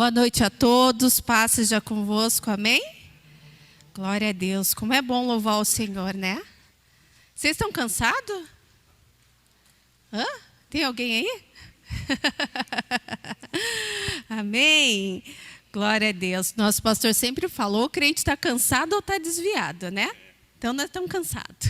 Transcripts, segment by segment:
Boa noite a todos, paz seja convosco, amém? Glória a Deus, como é bom louvar o Senhor, né? Vocês estão cansados? Hã? Tem alguém aí? Amém? Glória a Deus. Nosso pastor sempre falou, o crente está cansado ou está desviado, né? Então, nós estamos cansados.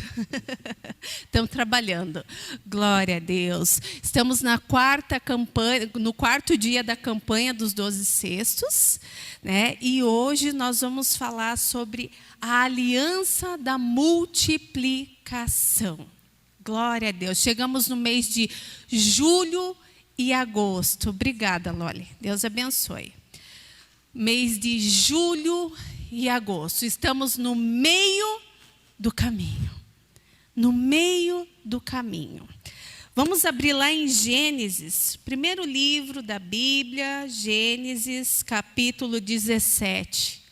Estamos trabalhando. Glória a Deus. Estamos na quarta campanha, no quarto dia da campanha dos 12 cestos, né? E hoje nós vamos falar sobre a aliança da multiplicação. Glória a Deus. Chegamos no mês de julho e agosto. Obrigada, Loli. Deus abençoe. Mês de julho e agosto. Estamos no meio do caminho. No meio do caminho. Vamos abrir lá em Gênesis, primeiro livro da Bíblia, Gênesis, capítulo 17.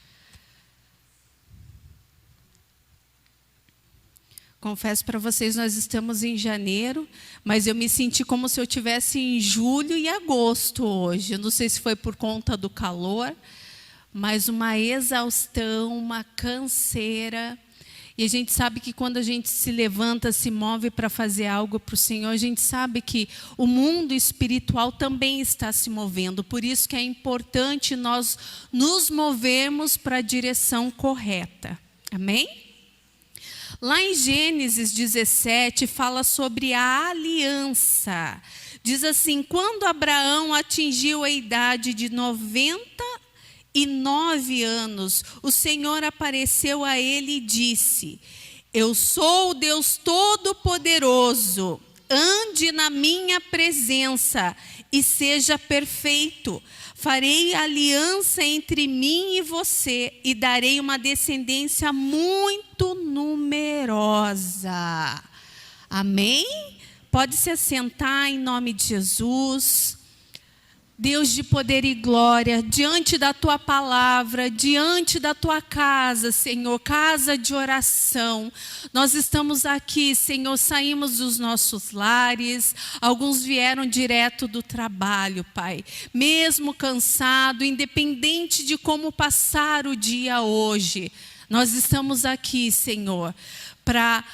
Confesso para vocês, nós estamos em janeiro, mas eu me senti como se eu estivesse em julho e agosto hoje. Eu não sei se foi por conta do calor, mas uma exaustão, uma canseira. E a gente sabe que quando a gente se levanta, se move para fazer algo para o Senhor, a gente sabe que o mundo espiritual também está se movendo. Por isso que é importante nós nos movermos para a direção correta. Amém? Lá em Gênesis 17, fala sobre a aliança. Diz assim, quando Abraão atingiu a idade de 99 anos, o Senhor apareceu a ele e disse, eu sou o Deus Todo-Poderoso, ande na minha presença e seja perfeito. Farei aliança entre mim e você e darei uma descendência muito numerosa. Amém? Pode se assentar em nome de Jesus. Deus de poder e glória, diante da Tua palavra, diante da Tua casa, Senhor, casa de oração. Nós estamos aqui, Senhor, saímos dos nossos lares, alguns vieram direto do trabalho, Pai. Mesmo cansado, independente de como passar o dia hoje, nós estamos aqui, Senhor, para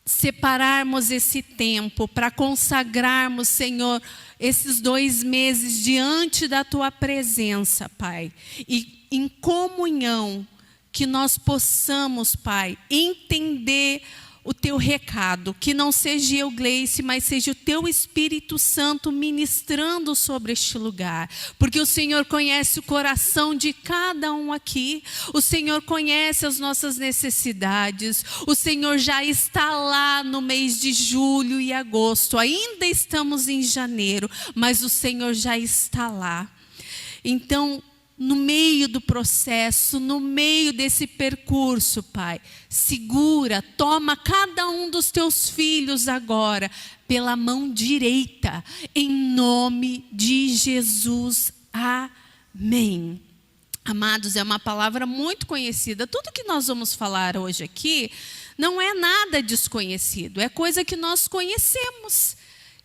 separarmos esse tempo, para consagrarmos, Senhor, esses 2 meses diante da Tua presença, Pai. E em comunhão, que nós possamos, Pai, entender o Teu recado. Que não seja eu, Gleice, mas seja o Teu Espírito Santo ministrando sobre este lugar. Porque o Senhor conhece o coração de cada um aqui. O Senhor conhece as nossas necessidades. O Senhor já está lá no mês de julho e agosto. Ainda estamos em janeiro, mas o Senhor já está lá. Então, no meio do processo, no meio desse percurso, Pai, segura, toma cada um dos Teus filhos agora pela mão direita, em nome de Jesus. Amém. Amados, é uma palavra muito conhecida. Tudo que nós vamos falar hoje aqui não é nada desconhecido, é coisa que nós conhecemos.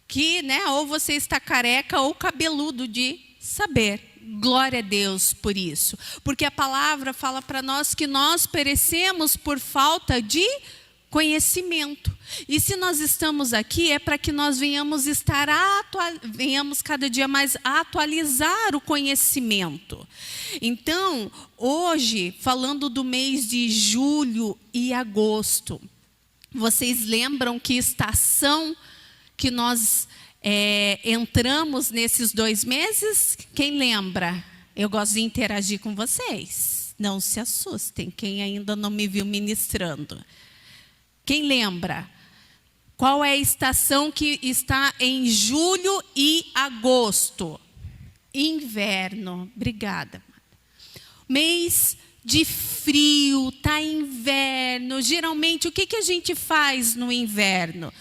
Que, né, ou você está careca ou cabeludo de saber. Glória a Deus por isso. Porque a palavra fala para nós que nós perecemos por falta de conhecimento. E se nós estamos aqui é para que nós venhamos cada dia mais atualizar o conhecimento. Então, hoje, falando do mês de julho e agosto, vocês lembram que estação que nós entramos nesses 2 meses? Quem lembra? Eu gosto de interagir com vocês. Não se assustem, quem ainda não me viu ministrando. Quem lembra? Qual é a estação que está em julho e agosto? Inverno. Obrigada. Mês de frio, tá inverno. Geralmente, o que a gente faz no inverno?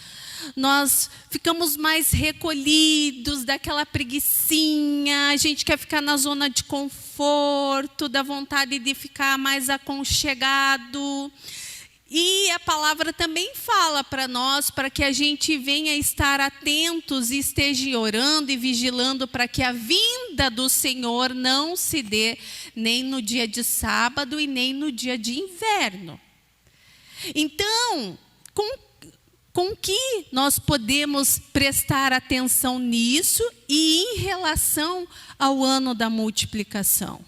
Nós ficamos mais recolhidos, daquela preguicinha, a gente quer ficar na zona de conforto, da vontade de ficar mais aconchegado. E a palavra também fala para nós, para que a gente venha estar atentos e esteja orando e vigilando para que a vinda do Senhor não se dê nem no dia de sábado e nem no dia de inverno. Então, com que nós podemos prestar atenção nisso e em relação ao ano da multiplicação?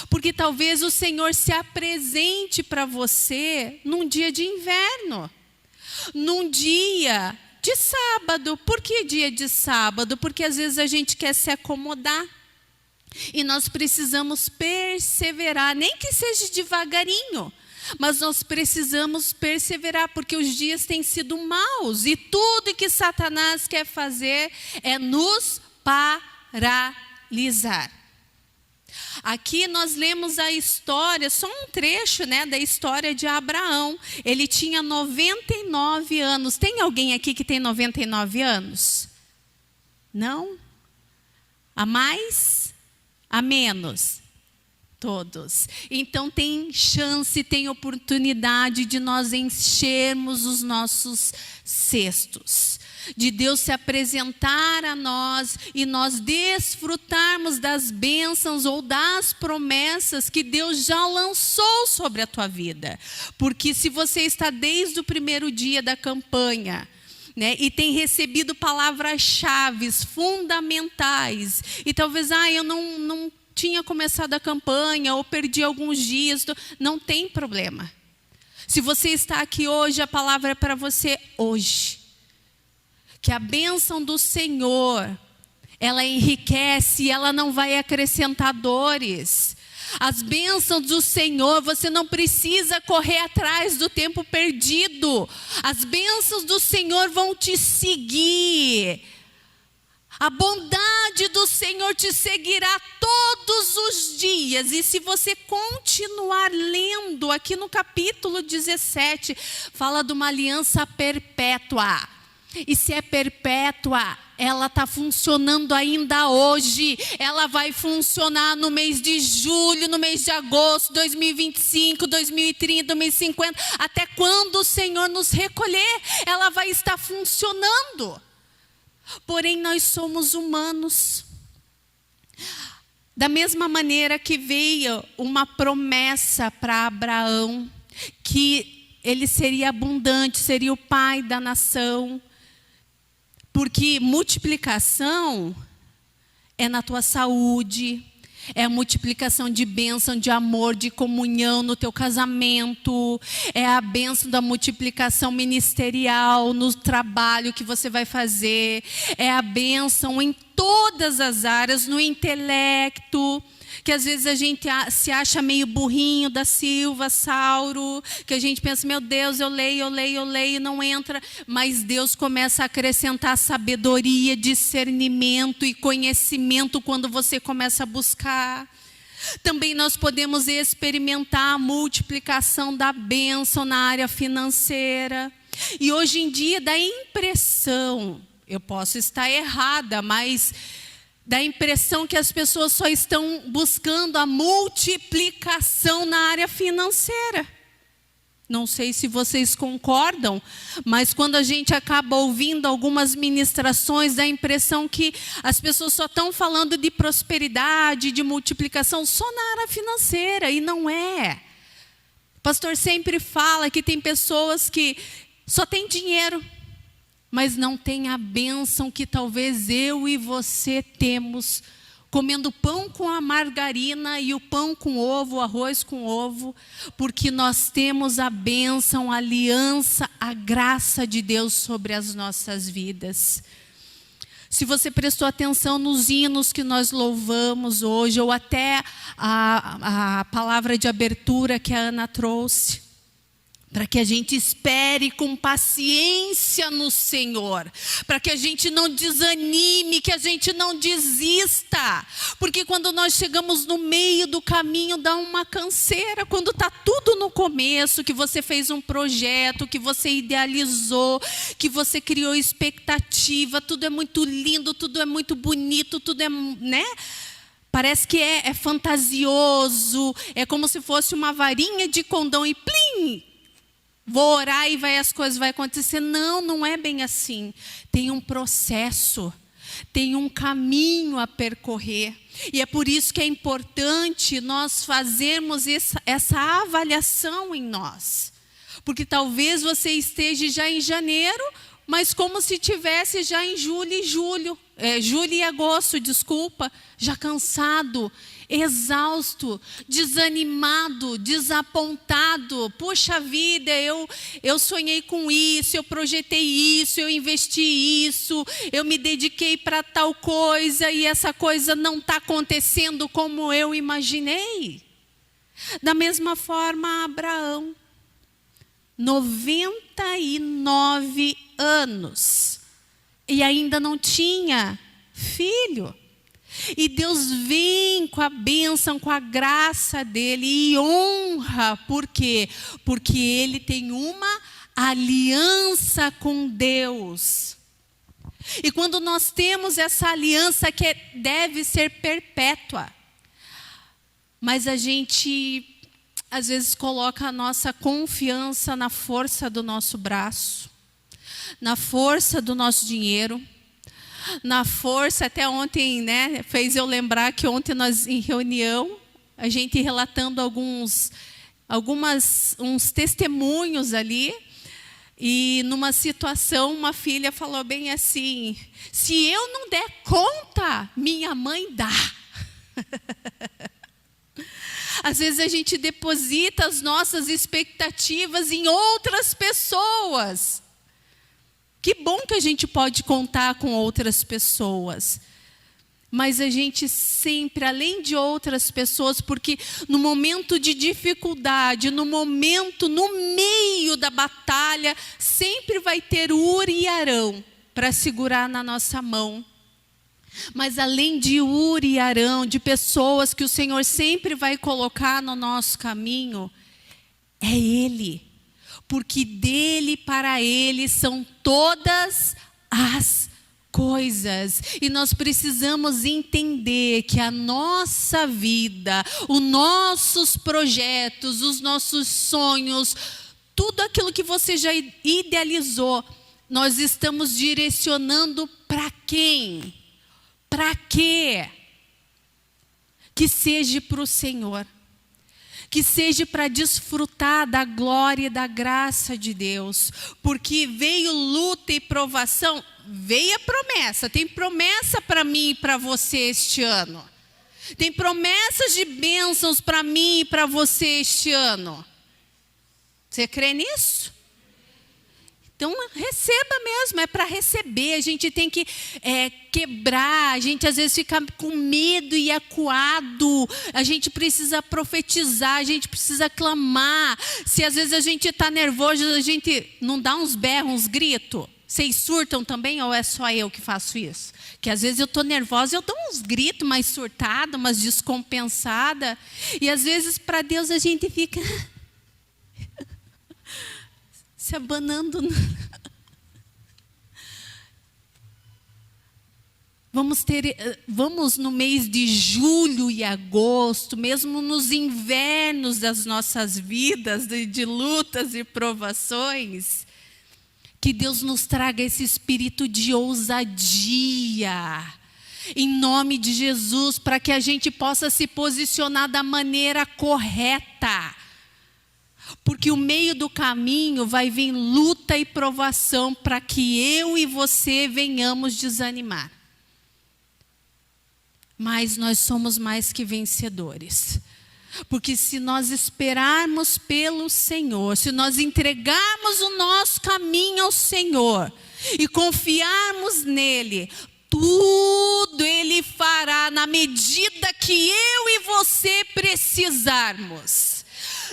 Porque talvez o Senhor se apresente para você num dia de inverno, num dia de sábado. Por que dia de sábado? Porque às vezes a gente quer se acomodar. E nós precisamos perseverar, nem que seja devagarinho. Mas nós precisamos perseverar, porque os dias têm sido maus. E tudo que Satanás quer fazer é nos paralisar. Aqui nós lemos a história, só um trecho, da história de Abraão. Ele tinha 99 anos. Tem alguém aqui que tem 99 anos? Não? A mais? A menos? Todos. Então tem chance, tem oportunidade de nós enchermos os nossos cestos, de Deus se apresentar a nós e nós desfrutarmos das bênçãos ou das promessas que Deus já lançou sobre a tua vida. Porque se você está desde o primeiro dia da campanha, e tem recebido palavras-chave fundamentais, e talvez, eu não tinha começado a campanha ou perdi alguns dias, não tem problema. Se você está aqui hoje, a palavra é para você hoje. Que a bênção do Senhor, ela enriquece e ela não vai acrescentar dores. As bênçãos do Senhor, você não precisa correr atrás do tempo perdido. As bênçãos do Senhor vão te seguir. A bondade do Senhor te seguirá todos os dias. E se você continuar lendo, aqui no capítulo 17, fala de uma aliança perpétua. E se é perpétua, ela está funcionando ainda hoje. Ela vai funcionar no mês de julho, no mês de agosto, 2025, 2030, 2050. Até quando o Senhor nos recolher, ela vai estar funcionando. Porém, nós somos humanos. Da mesma maneira que veio uma promessa para Abraão, que ele seria abundante, seria o pai da nação. Porque multiplicação é na tua saúde, é a multiplicação de bênção, de amor, de comunhão no teu casamento. É a bênção da multiplicação ministerial no trabalho que você vai fazer. É a bênção em todas as áreas, no intelecto. Que às vezes a gente se acha meio burrinho da Silva, Sauro. Que a gente pensa, meu Deus, eu leio, não entra. Mas Deus começa a acrescentar sabedoria, discernimento e conhecimento quando você começa a buscar. Também nós podemos experimentar a multiplicação da bênção na área financeira. E hoje em dia dá impressão, eu posso estar errada, mas dá a impressão que as pessoas só estão buscando a multiplicação na área financeira. Não sei se vocês concordam, mas quando a gente acaba ouvindo algumas ministrações, dá a impressão que as pessoas só estão falando de prosperidade, de multiplicação, só na área financeira, e não é. O pastor sempre fala que tem pessoas que só têm dinheiro, mas não tem a bênção que talvez eu e você temos, comendo pão com a margarina e o pão com ovo, o arroz com ovo, porque nós temos a bênção, a aliança, a graça de Deus sobre as nossas vidas. Se você prestou atenção nos hinos que nós louvamos hoje, ou até a palavra de abertura que a Ana trouxe, para que a gente espere com paciência no Senhor, para que a gente não desanime, que a gente não desista, porque quando nós chegamos no meio do caminho dá uma canseira, quando está tudo no começo, que você fez um projeto, que você idealizou, que você criou expectativa, tudo é muito lindo, tudo é muito bonito, tudo é, parece que é fantasioso, é como se fosse uma varinha de condão e plim! vou orar e as coisas vão acontecer. Não, não é bem assim. Tem um processo, tem um caminho a percorrer. E é por isso que é importante nós fazermos essa avaliação em nós. Porque talvez você esteja já em janeiro, mas como se tivesse já em julho e agosto, já cansado, exausto, desanimado, desapontado. Puxa vida, eu sonhei com isso, eu projetei isso, eu investi isso, eu me dediquei para tal coisa e essa coisa não está acontecendo como eu imaginei. Da mesma forma, Abraão, 99 anos, e ainda não tinha filho. E Deus vem com a bênção, com a graça dele e honra. Por quê? Porque ele tem uma aliança com Deus. E quando nós temos essa aliança que deve ser perpétua, mas a gente às vezes coloca a nossa confiança na força do nosso braço, na força do nosso dinheiro, na força, até ontem, né, fez eu lembrar que ontem nós em reunião, a gente relatando uns testemunhos ali, e numa situação uma filha falou bem assim: se eu não der conta, minha mãe dá. Às vezes a gente deposita as nossas expectativas em outras pessoas. Que bom que a gente pode contar com outras pessoas. Mas a gente sempre, além de outras pessoas, porque no momento de dificuldade, no meio da batalha, sempre vai ter Uri e Arão para segurar na nossa mão. Mas além de Uri e Arão, de pessoas que o Senhor sempre vai colocar no nosso caminho, é Ele. Porque dele para ele são todas as coisas. E nós precisamos entender que a nossa vida, os nossos projetos, os nossos sonhos, tudo aquilo que você já idealizou, nós estamos direcionando para quem? Para quê? Que seja para o Senhor. Que seja para desfrutar da glória e da graça de Deus. Porque veio luta e provação, veio a promessa. Tem promessa para mim e para você este ano. Tem promessas de bênçãos para mim e para você este ano. Você crê nisso? Então receba mesmo, é para receber. A gente tem que quebrar, a gente às vezes fica com medo e acuado. A gente precisa profetizar, a gente precisa clamar. Se às vezes a gente está nervoso, a gente não dá uns berros, uns gritos. Vocês surtam também ou é só eu que faço isso? Que às vezes eu estou nervosa, eu dou uns gritos mais surtada, mais descompensada. E às vezes para Deus a gente fica se abanando. Vamos no mês de julho e agosto, mesmo nos invernos das nossas vidas, de lutas e provações, que Deus nos traga esse espírito de ousadia, em nome de Jesus, para que a gente possa se posicionar da maneira correta. Porque o meio do caminho vai vir luta e provação para que eu e você venhamos desanimar. Mas nós somos mais que vencedores. Porque se nós esperarmos pelo Senhor, se nós entregarmos o nosso caminho ao Senhor e confiarmos nele, tudo Ele fará na medida que eu e você precisarmos.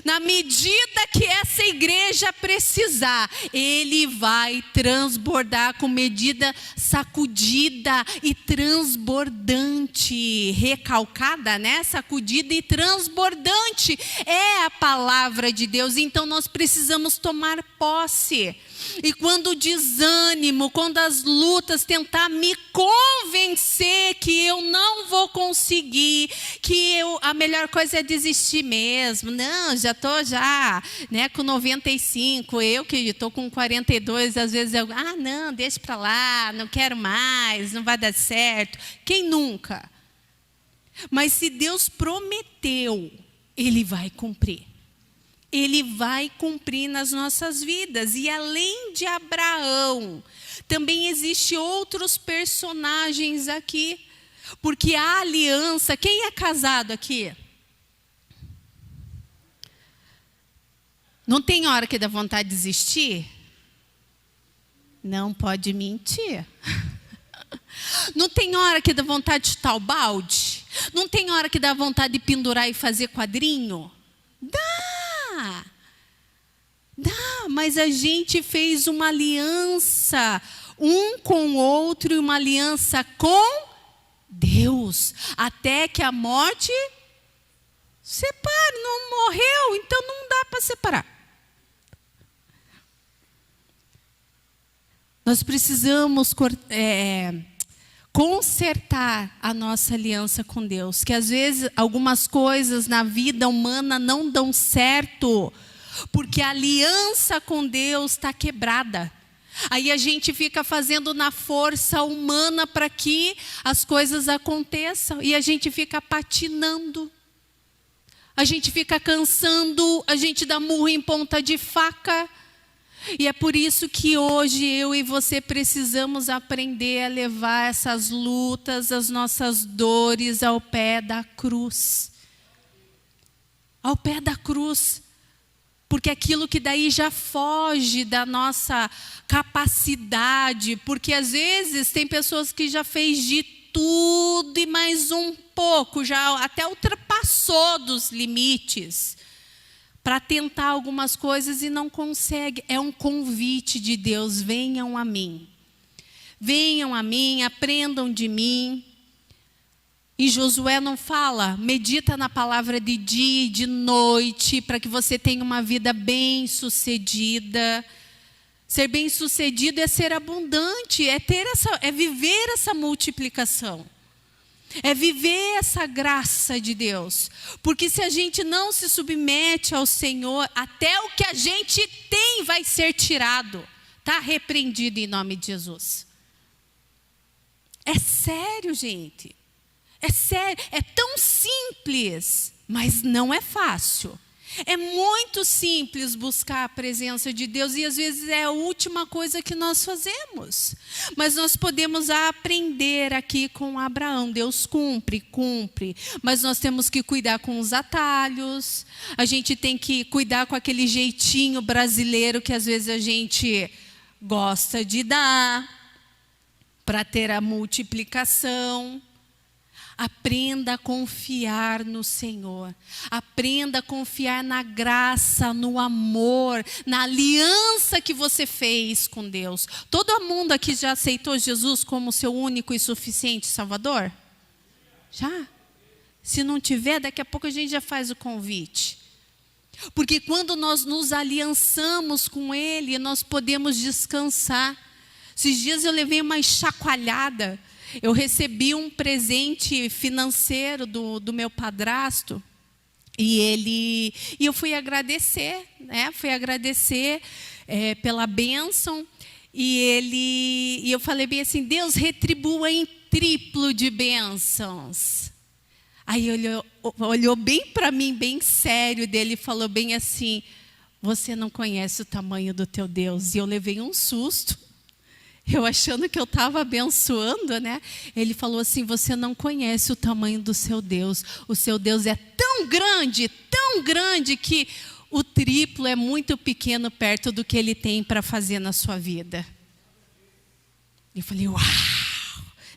Na medida que essa igreja precisar, Ele vai transbordar com medida sacudida e transbordante. Recalcada, né? Sacudida e transbordante. É a palavra de Deus. Então nós precisamos tomar posse. E quando o desânimo, quando as lutas tentar me convencer que eu não vou conseguir, que a melhor coisa é desistir mesmo. Não, já estou já, né, com 95, eu que estou com 42, às vezes eu, não, deixa para lá, não quero mais, não vai dar certo. Quem nunca? Mas se Deus prometeu, Ele vai cumprir. Ele vai cumprir nas nossas vidas. E além de Abraão, também existem outros personagens aqui. Porque a aliança... Quem é casado aqui? Não tem hora que dá vontade de desistir? Não pode mentir. Não tem hora que dá vontade de chutar o balde? Não tem hora que dá vontade de pendurar e fazer quadrinho? Dá, mas a gente fez uma aliança um com o outro e uma aliança com Deus, até que a morte separe. Não morreu, então não dá para separar. Nós precisamos consertar a nossa aliança com Deus, que às vezes algumas coisas na vida humana não dão certo, porque a aliança com Deus está quebrada. Aí a gente fica fazendo na força humana para que as coisas aconteçam, e a gente fica patinando, a gente fica cansando, a gente dá murro em ponta de faca. E é por isso que hoje eu e você precisamos aprender a levar essas lutas, as nossas dores ao pé da cruz. Ao pé da cruz. Porque aquilo que daí já foge da nossa capacidade. Porque às vezes tem pessoas que já fez de tudo e mais um pouco, já até ultrapassou dos limites, para tentar algumas coisas e não consegue. É um convite de Deus: venham a mim. Venham a mim, aprendam de mim. E Josué não fala, medita na palavra de dia e de noite, para que você tenha uma vida bem-sucedida. Ser bem-sucedido é ser abundante, é viver essa multiplicação. É viver essa graça de Deus. Porque se a gente não se submete ao Senhor, até o que a gente tem vai ser tirado. Está repreendido em nome de Jesus. É sério, gente. É sério. É tão simples, mas não é fácil. É muito simples buscar a presença de Deus e às vezes é a última coisa que nós fazemos. Mas nós podemos aprender aqui com Abraão. Deus cumpre, mas nós temos que cuidar com os atalhos. A gente tem que cuidar com aquele jeitinho brasileiro que às vezes a gente gosta de dar para ter a multiplicação. Aprenda a confiar no Senhor. Aprenda a confiar na graça, no amor, na aliança que você fez com Deus. Todo mundo aqui já aceitou Jesus como seu único e suficiente Salvador? Já? Se não tiver, daqui a pouco a gente já faz o convite. Porque quando nós nos aliançamos com Ele, nós podemos descansar. Esses dias eu levei uma chacoalhada. Eu recebi um presente financeiro do meu padrasto e eu fui agradecer, né? Fui agradecer pela bênção e eu falei bem assim: Deus, retribua em triplo de bênçãos. Aí olhou bem para mim, bem sério dele, e falou bem assim: você não conhece o tamanho do teu Deus. E eu levei um susto. Eu achando que eu estava abençoando, né? Ele falou assim: você não conhece o tamanho do seu Deus. O seu Deus é tão grande que o triplo é muito pequeno perto do que Ele tem para fazer na sua vida. Eu falei: uau!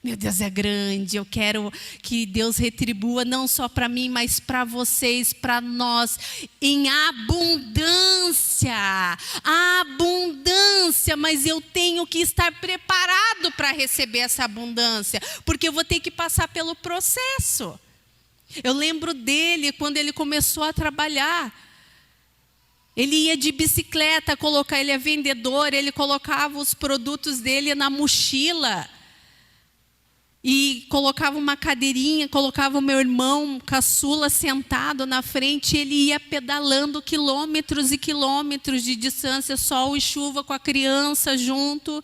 Meu Deus é grande, eu quero que Deus retribua não só para mim, mas para vocês, para nós, em abundância. Abundância, mas eu tenho que estar preparado para receber essa abundância, porque eu vou ter que passar pelo processo. Eu lembro dele quando ele começou a trabalhar. Ele ia de bicicleta, ele é vendedor, ele colocava os produtos dele na mochila. E colocava uma cadeirinha, colocava o meu irmão caçula sentado na frente, e ele ia pedalando quilômetros e quilômetros de distância, sol e chuva, com a criança junto,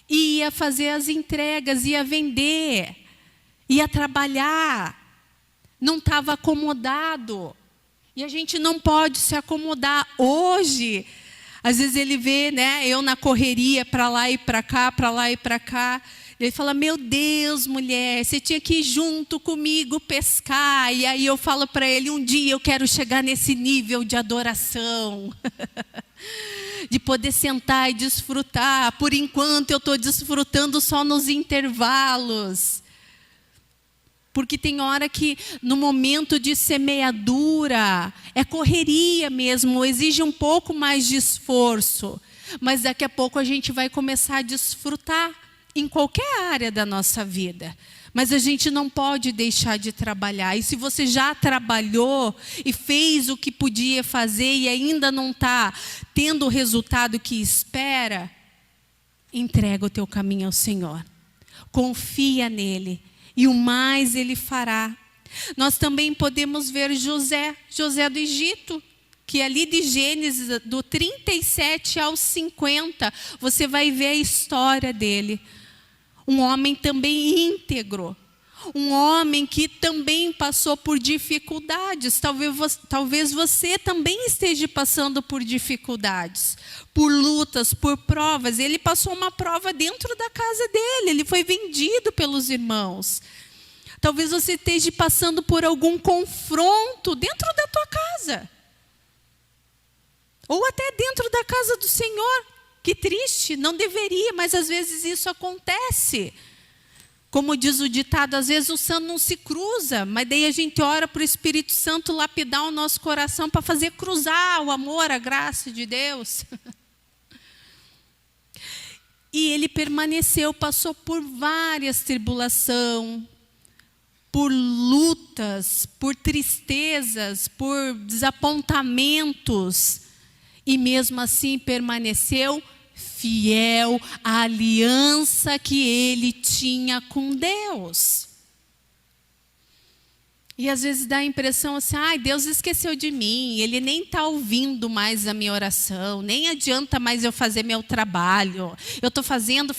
e ia fazer as entregas, ia vender, ia trabalhar, não estava acomodado. E a gente não pode se acomodar. Hoje, às vezes ele vê, né, eu na correria, para lá e para cá, para lá e para cá. Ele fala, meu Deus, mulher, você tinha que ir junto comigo pescar. E aí eu falo para ele, um dia eu quero chegar nesse nível de adoração. De poder sentar e desfrutar. Por enquanto eu estou desfrutando só nos intervalos. Porque tem hora que no momento de semeadura, é correria mesmo, exige um pouco mais de esforço. Mas daqui a pouco a gente vai começar a desfrutar em qualquer área da nossa vida. Mas a gente não pode deixar de trabalhar. E se você já trabalhou e fez o que podia fazer e ainda não está tendo o resultado que espera, entrega o teu caminho ao Senhor. Confia nele. E o mais ele fará. Nós também podemos ver José do Egito, que ali de Gênesis, do 37 ao 50, você vai ver a história dele. Um homem também íntegro. Um homem que também passou por dificuldades. Talvez você também esteja passando por dificuldades, por lutas, por provas. Ele passou uma prova dentro da casa dele. Ele foi vendido pelos irmãos. Talvez você esteja passando por algum confronto dentro da tua casa. Ou até dentro da casa do Senhor. Que triste, não deveria, mas às vezes isso acontece. Como diz o ditado, às vezes o santo não se cruza, mas daí a gente ora para o Espírito Santo lapidar o nosso coração para fazer cruzar o amor, a graça de Deus. E ele permaneceu, passou por várias tribulações, por lutas, por tristezas, por desapontamentos. E mesmo assim permaneceu fiel à aliança que ele tinha com Deus. E às vezes dá a impressão assim, Deus esqueceu de mim, Ele nem está ouvindo mais a minha oração, nem adianta mais eu fazer meu trabalho. Eu estou fazendo,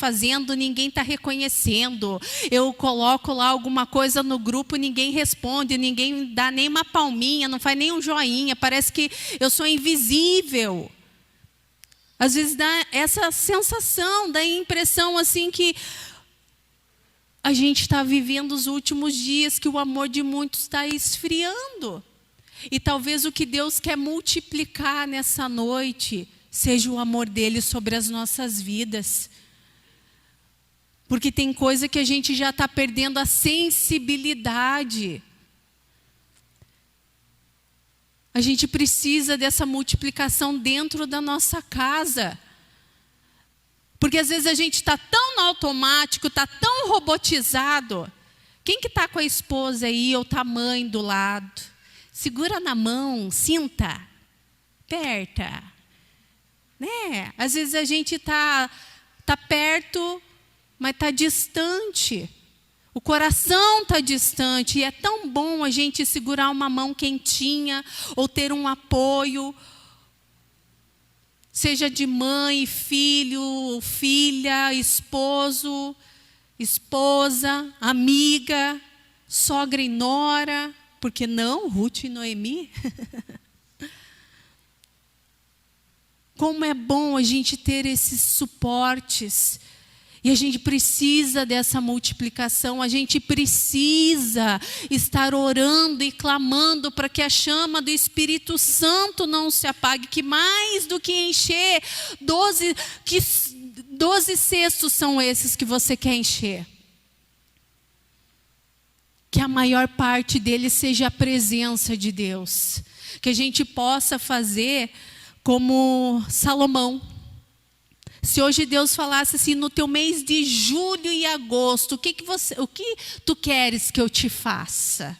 ninguém está reconhecendo. Eu coloco lá alguma coisa no grupo, ninguém responde, ninguém dá nem uma palminha, não faz nem um joinha, parece que eu sou invisível. Às vezes dá essa sensação, dá a impressão assim que a gente está vivendo os últimos dias, que o amor de muitos está esfriando. E talvez o que Deus quer multiplicar nessa noite seja o amor dele sobre as nossas vidas. Porque tem coisa que a gente já está perdendo a sensibilidade. A gente precisa dessa multiplicação dentro da nossa casa. Porque às vezes a gente está tão no automático, está tão robotizado. Quem que está com a esposa aí ou está a mãe do lado? Segura na mão, sinta, aperta. Né? Às vezes a gente está perto, mas está distante. O coração está distante. E é tão bom a gente segurar uma mão quentinha ou ter um apoio. Seja de mãe, filho, filha, esposo, esposa, amiga, sogra e nora. Por que não? Ruth e Noemi. Como é bom a gente ter esses suportes. E a gente precisa dessa multiplicação, a gente precisa estar orando e clamando para que a chama do Espírito Santo não se apague, que mais do que encher 12 cestos são esses que você quer encher. Que a maior parte deles seja a presença de Deus. Que a gente possa fazer como Salomão. Se hoje Deus falasse assim, no teu mês de julho e agosto, o que tu queres que eu te faça?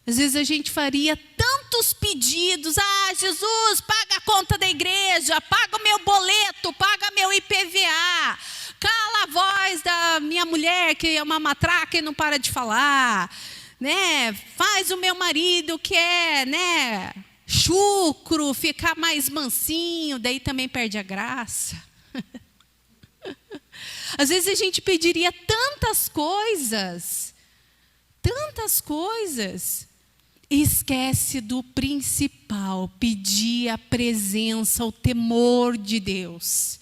Às vezes a gente faria tantos pedidos. Jesus, paga a conta da igreja, paga o meu boleto, paga meu IPVA. Cala a minha mulher que é uma matraca e não para de falar, né? Faz o meu marido que é, né, chucro, ficar mais mansinho, daí também perde a graça. Às vezes a gente pediria tantas coisas, e esquece do principal, pedir a presença, o temor de Deus.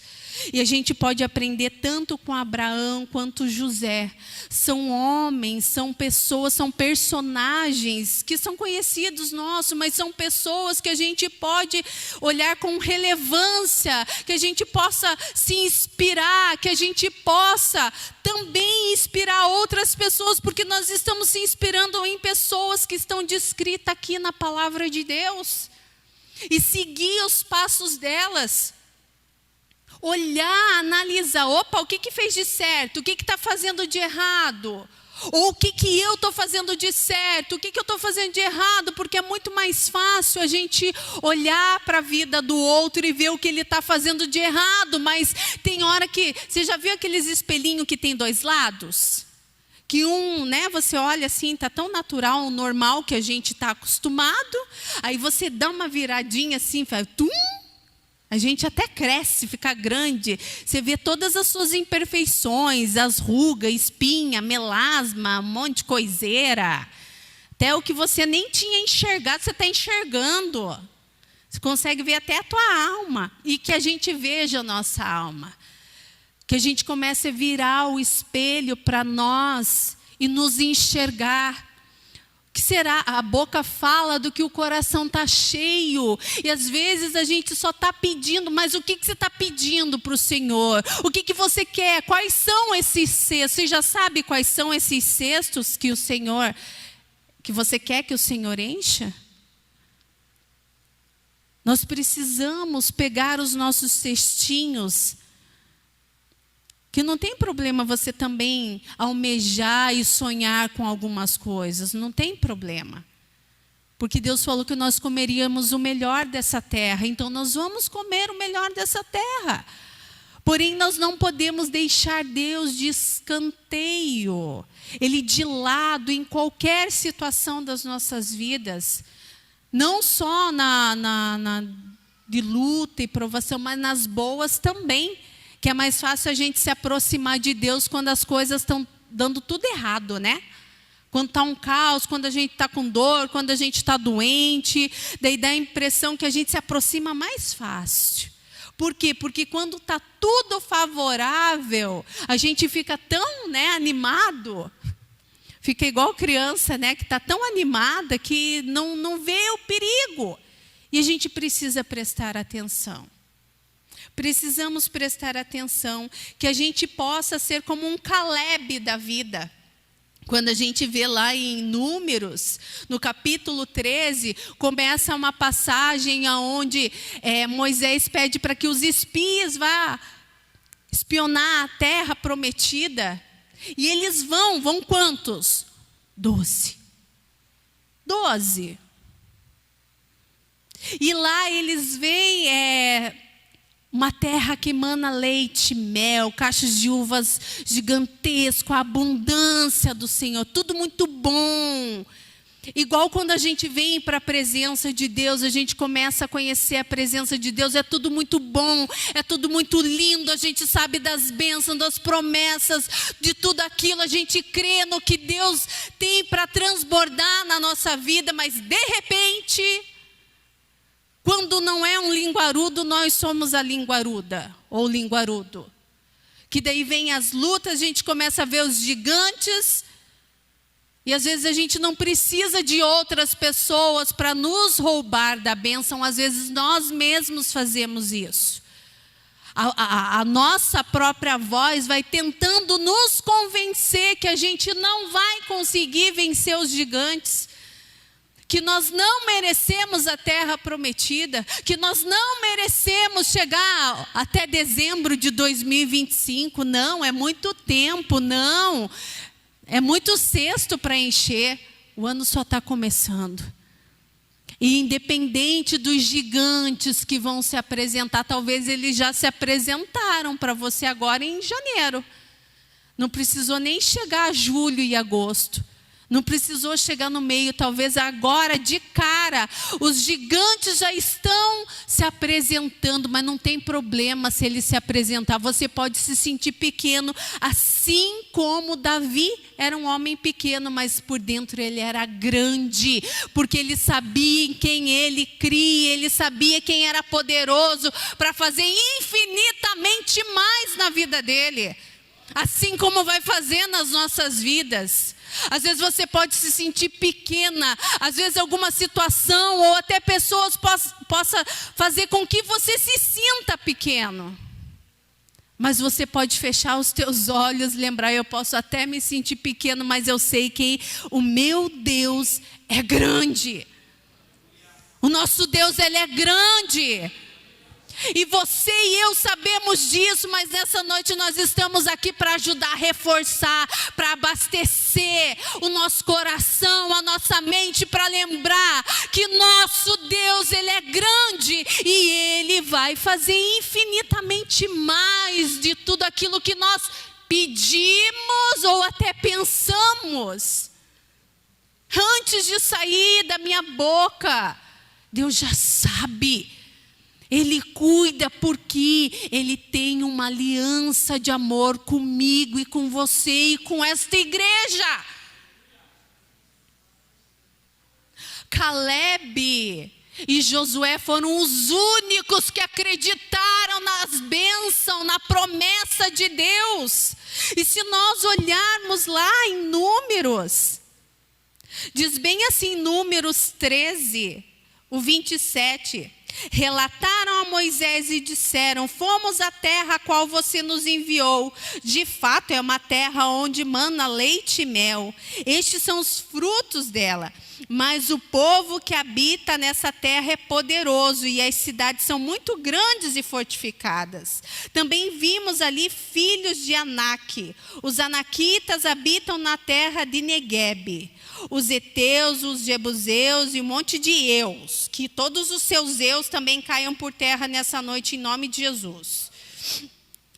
E a gente pode aprender tanto com Abraão quanto José. São homens, são pessoas, são personagens que são conhecidos nossos, mas são pessoas que a gente pode olhar com relevância, que a gente possa se inspirar, que a gente possa também inspirar outras pessoas, porque nós estamos se inspirando em pessoas que estão descritas aqui na palavra de Deus. E seguir os passos delas. Olhar, analisar, opa, o que fez de certo? O que está fazendo de errado? Ou o que eu estou fazendo de certo? O que eu estou fazendo de errado? Porque é muito mais fácil a gente olhar para a vida do outro e ver o que ele está fazendo de errado. Mas tem hora que... Você já viu aqueles espelhinhos que tem dois lados? Que né, você olha assim, está tão natural, normal, que a gente está acostumado. Aí você dá uma viradinha assim, faz tum. A gente até cresce, fica grande. Você vê todas as suas imperfeições, as rugas, espinha, melasma, um monte de coiseira. Até o que você nem tinha enxergado, você está enxergando. Você consegue ver até a tua alma. E que a gente veja a nossa alma. Que a gente comece a virar o espelho para nós e nos enxergar. O que será? A boca fala do que o coração está cheio. E às vezes a gente só está pedindo, mas o que você está pedindo para o Senhor? O que você quer? Quais são esses cestos? Você já sabe quais são esses cestos que você quer que o Senhor encha? Nós precisamos pegar os nossos cestinhos. Que não tem problema você também almejar e sonhar com algumas coisas. Não tem problema. Porque Deus falou que nós comeríamos o melhor dessa terra. Então nós vamos comer o melhor dessa terra. Porém nós não podemos deixar Deus de escanteio. Ele de lado em qualquer situação das nossas vidas. Não só de luta e provação, mas nas boas também. Que é mais fácil a gente se aproximar de Deus quando as coisas estão dando tudo errado, né? Quando está um caos, quando a gente está com dor, quando a gente está doente. Daí dá a impressão que a gente se aproxima mais fácil. Por quê? Porque quando está tudo favorável, a gente fica tão, né, animado. Fica igual criança, né, que está tão animada que não vê o perigo. E a gente precisa prestar atenção. Precisamos prestar atenção, que a gente possa ser como um Caleb da vida. Quando a gente vê lá em Números, no capítulo 13, começa uma passagem onde Moisés pede para que os espias vá espionar a terra prometida. E eles vão quantos? 12. E lá eles veem... uma terra que emana leite, mel, cachos de uvas gigantesco, a abundância do Senhor, tudo muito bom. Igual quando a gente vem para a presença de Deus, a gente começa a conhecer a presença de Deus, é tudo muito bom, é tudo muito lindo, a gente sabe das bênçãos, das promessas, de tudo aquilo, a gente crê no que Deus tem para transbordar na nossa vida, mas de repente... Quando não é um linguarudo, nós somos a linguaruda, ou linguarudo. Que daí vem as lutas, a gente começa a ver os gigantes. E às vezes a gente não precisa de outras pessoas para nos roubar da bênção. Às vezes nós mesmos fazemos isso. A nossa própria voz vai tentando nos convencer que a gente não vai conseguir vencer os gigantes. Que nós não merecemos a terra prometida, que nós não merecemos chegar até dezembro de 2025, não, é muito tempo, não, é muito cesto para encher, o ano só está começando. E independente dos gigantes que vão se apresentar, talvez eles já se apresentaram para você agora em janeiro. Não precisou nem chegar a julho e agosto. Não precisou chegar no meio, talvez agora, de cara. Os gigantes já estão se apresentando, mas não tem problema se ele se apresentar. Você pode se sentir pequeno, assim como Davi era um homem pequeno, mas por dentro ele era grande, porque ele sabia em quem ele cria, ele sabia quem era poderoso para fazer infinitamente mais na vida dele. Assim como vai fazer nas nossas vidas. Às vezes você pode se sentir pequena, às vezes alguma situação ou até pessoas possa fazer com que você se sinta pequeno. Mas você pode fechar os teus olhos, lembrar, eu posso até me sentir pequeno, mas eu sei que o meu Deus é grande. O nosso Deus, ele é grande. E você e eu sabemos disso, mas nessa noite nós estamos aqui para ajudar a reforçar, para abastecer o nosso coração, a nossa mente, para lembrar que nosso Deus, ele é grande e ele vai fazer infinitamente mais de tudo aquilo que nós pedimos ou até pensamos. Antes de sair da minha boca, Deus já sabe. Ele cuida porque Ele tem uma aliança de amor comigo e com você e com esta igreja. Caleb e Josué foram os únicos que acreditaram nas bênçãos, na promessa de Deus. E se nós olharmos lá em Números, diz bem assim, Números 13, o 27... relataram a Moisés e disseram: fomos à terra a qual você nos enviou. De fato é uma terra onde mana leite e mel. Estes são os frutos dela. Mas o povo que habita nessa terra é poderoso e as cidades são muito grandes e fortificadas. Também vimos ali filhos de Anak. Os anaquitas habitam na terra de Neguebe. Os heteus, os jebuseus e um monte de eus, que todos os seus eus também caiam por terra nessa noite em nome de Jesus.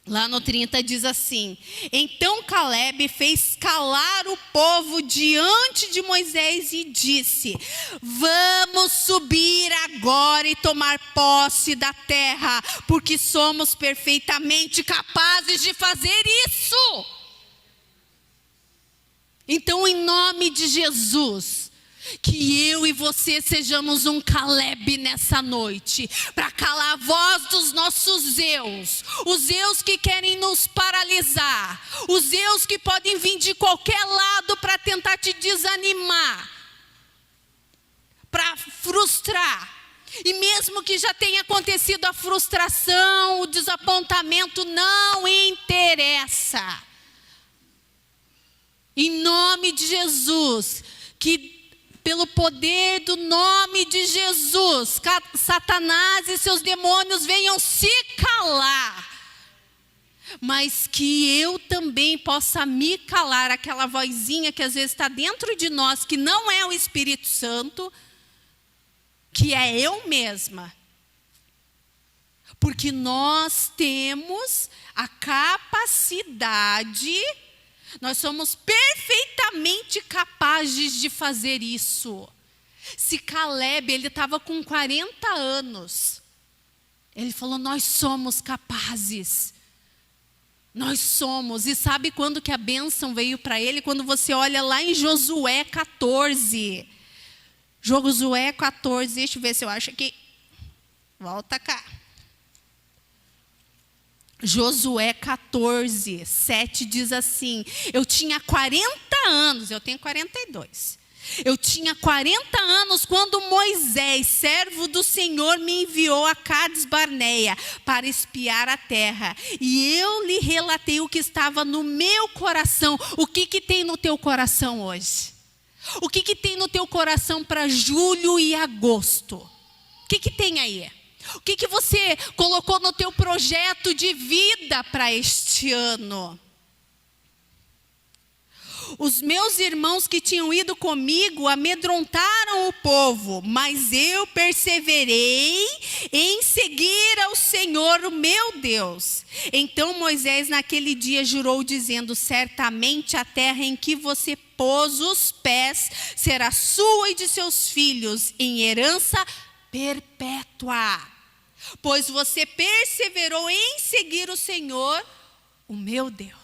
Lá no 30 diz assim: então Caleb fez calar o povo diante de Moisés e disse: vamos subir agora e tomar posse da terra, porque somos perfeitamente capazes de fazer isso. Então, em nome de Jesus, que eu e você sejamos um Caleb nessa noite, para calar a voz dos nossos eus, os eus que querem nos paralisar, os eus que podem vir de qualquer lado para tentar te desanimar, para frustrar. E mesmo que já tenha acontecido a frustração, o desapontamento, não interessa. Em nome de Jesus, que pelo poder do nome de Jesus, Satanás e seus demônios venham se calar. Mas que eu também possa me calar, aquela vozinha que às vezes está dentro de nós, que não é o Espírito Santo, que é eu mesma. Porque nós temos a capacidade, nós somos perfeitamente capazes de fazer isso. Se Caleb, ele estava com 40 anos, ele falou: nós somos capazes. Nós somos. E sabe quando que a bênção veio para ele? Quando você olha lá em Josué 14. Josué 14, deixa eu ver se eu acho aqui. Volta cá. Josué 14, 7 diz assim: eu tinha 40 anos, eu tenho 42. Eu tinha 40 anos quando Moisés, servo do Senhor, me enviou a Cades Barneia para espiar a terra. E eu lhe relatei o que estava no meu coração. O que tem no teu coração hoje? O que tem no teu coração para julho e agosto? O que tem aí? O que você colocou no teu projeto de vida para este ano? Os meus irmãos que tinham ido comigo amedrontaram o povo, mas eu perseverei em seguir ao Senhor, o meu Deus. Então Moisés naquele dia jurou dizendo: certamente a terra em que você pôs os pés será sua e de seus filhos em herança perpétua, pois você perseverou em seguir o Senhor, o meu Deus.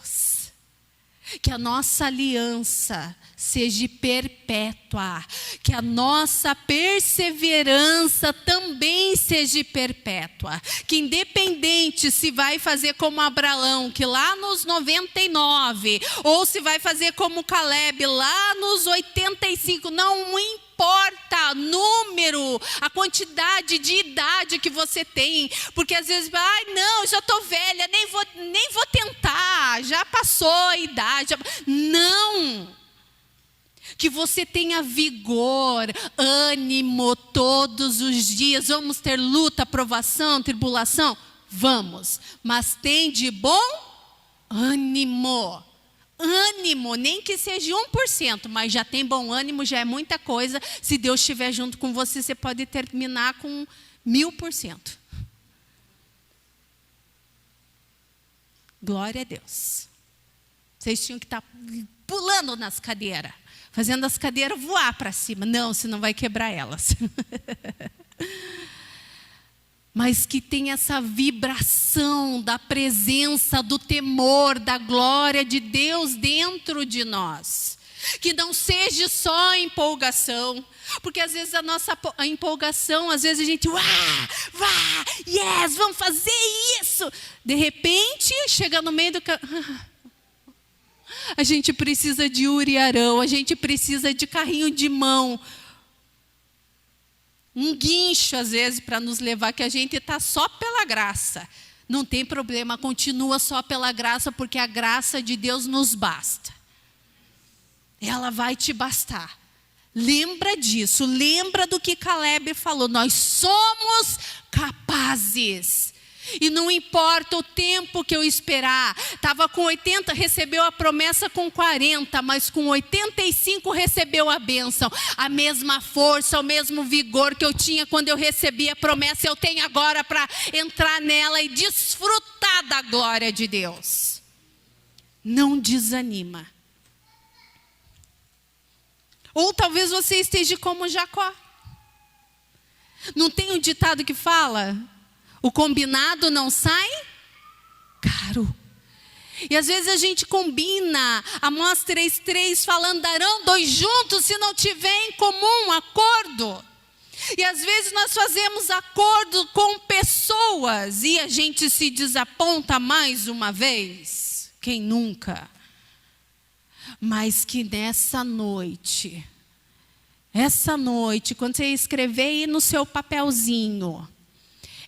Que a nossa aliança seja perpétua, que a nossa perseverança também seja perpétua, que independente se vai fazer como Abraão, que lá nos 99, ou se vai fazer como Caleb, lá nos 85, não importa número, a quantidade de idade que você tem, porque às vezes, não, já estou velha, nem vou tentar, já passou a idade. Não! Que você tenha vigor, ânimo todos os dias. Vamos ter luta, provação, tribulação? Vamos, mas tem de bom ânimo. Ânimo, nem que seja 1%, mas já tem bom ânimo, já é muita coisa. Se Deus estiver junto com você, você pode terminar com 1000%. Glória a Deus. Vocês tinham que estar pulando nas cadeiras, fazendo as cadeiras voar para cima. Não, senão vai quebrar elas. Mas que tenha essa vibração da presença, do temor, da glória de Deus dentro de nós. Que não seja só empolgação, porque às vezes a empolgação, às vezes a gente, yes, vamos fazer isso. De repente, chega no meio do a gente precisa de Uri e Arão, a gente precisa de carrinho de mão, um guincho às vezes para nos levar, que a gente está só pela graça. Não tem problema, continua só pela graça, porque a graça de Deus nos basta. Ela vai te bastar. Lembra disso, lembra do que Caleb falou, nós somos capazes. E não importa o tempo que eu esperar. Estava com 80, recebeu a promessa com 40, mas com 85 recebeu a bênção. A mesma força, o mesmo vigor que eu tinha quando eu recebi a promessa, eu tenho agora para entrar nela e desfrutar da glória de Deus. Não desanima. Ou talvez você esteja como Jacó. Não tem um ditado que fala: o combinado não sai caro. E às vezes a gente combina, Amós 3:3 falando, darão 2 juntos se não tiver em comum acordo. E às vezes nós fazemos acordo com pessoas e a gente se desaponta mais uma vez. Quem nunca? Mas que nessa noite, quando você escrever aí no seu papelzinho,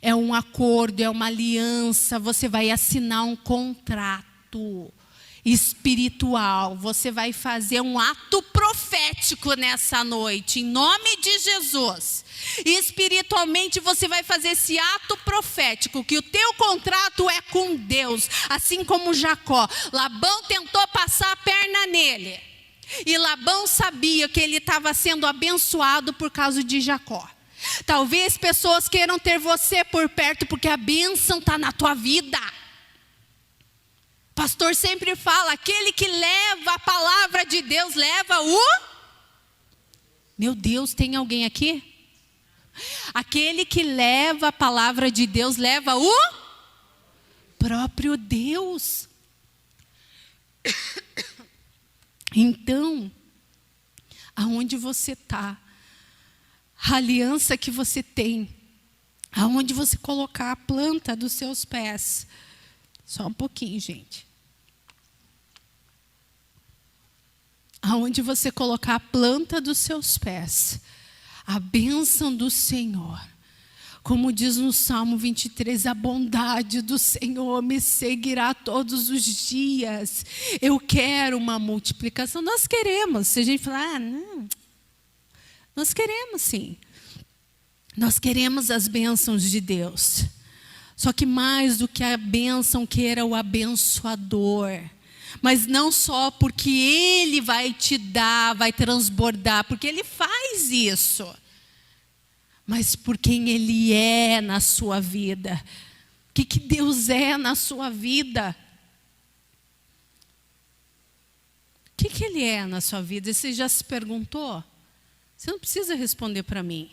é um acordo, é uma aliança, você vai assinar um contrato espiritual, você vai fazer um ato profético nessa noite, em nome de Jesus. E espiritualmente você vai fazer esse ato profético, que o teu contrato é com Deus, assim como Jacó. Labão tentou passar a perna nele, e Labão sabia que ele estava sendo abençoado por causa de Jacó. Talvez pessoas queiram ter você por perto, porque a bênção está na tua vida. Pastor sempre fala, aquele que leva a palavra de Deus, leva o... Meu Deus, tem alguém aqui? Aquele que leva a palavra de Deus, leva o próprio Deus. Então, aonde você está, a aliança que você tem, aonde você colocar a planta dos seus pés. Só um pouquinho, gente. Aonde você colocar a planta dos seus pés, a bênção do Senhor. Como diz no Salmo 23, a bondade do Senhor me seguirá todos os dias. Eu quero uma multiplicação. Nós queremos. Se a gente falar, não... Nós queremos sim. Nós queremos as bênçãos de Deus. Só que mais do que a bênção, queira o abençoador. Mas não só porque Ele vai te dar, vai transbordar, porque Ele faz isso. mas por quem Ele é na sua vida. O que Deus é na sua vida? O que Ele é na sua vida? Você já se perguntou? Você não precisa responder para mim.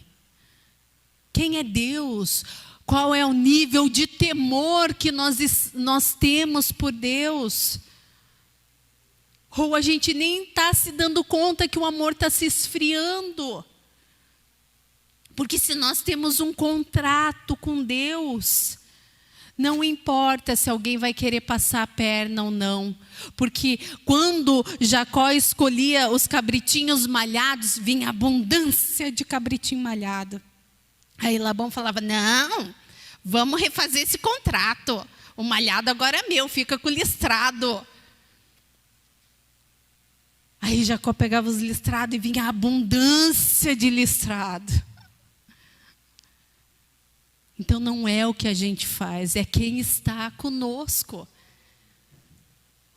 Quem é Deus? Qual é o nível de temor que nós temos por Deus? Ou a gente nem está se dando conta que o amor está se esfriando. Porque se nós temos um contrato com Deus, não importa se alguém vai querer passar a perna ou não. Porque quando Jacó escolhia os cabritinhos malhados, vinha abundância de cabritinho malhado. Aí Labão falava, não, vamos refazer esse contrato. O malhado agora é meu, fica com o listrado. Aí Jacó pegava os listrados e vinha a abundância de listrado. Então não é o que a gente faz, é quem está conosco.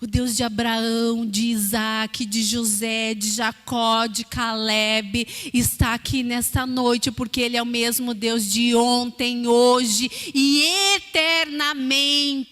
O Deus de Abraão, de Isaac, de José, de Jacó, de Caleb, está aqui nesta noite, porque Ele é o mesmo Deus de ontem, hoje e eternamente.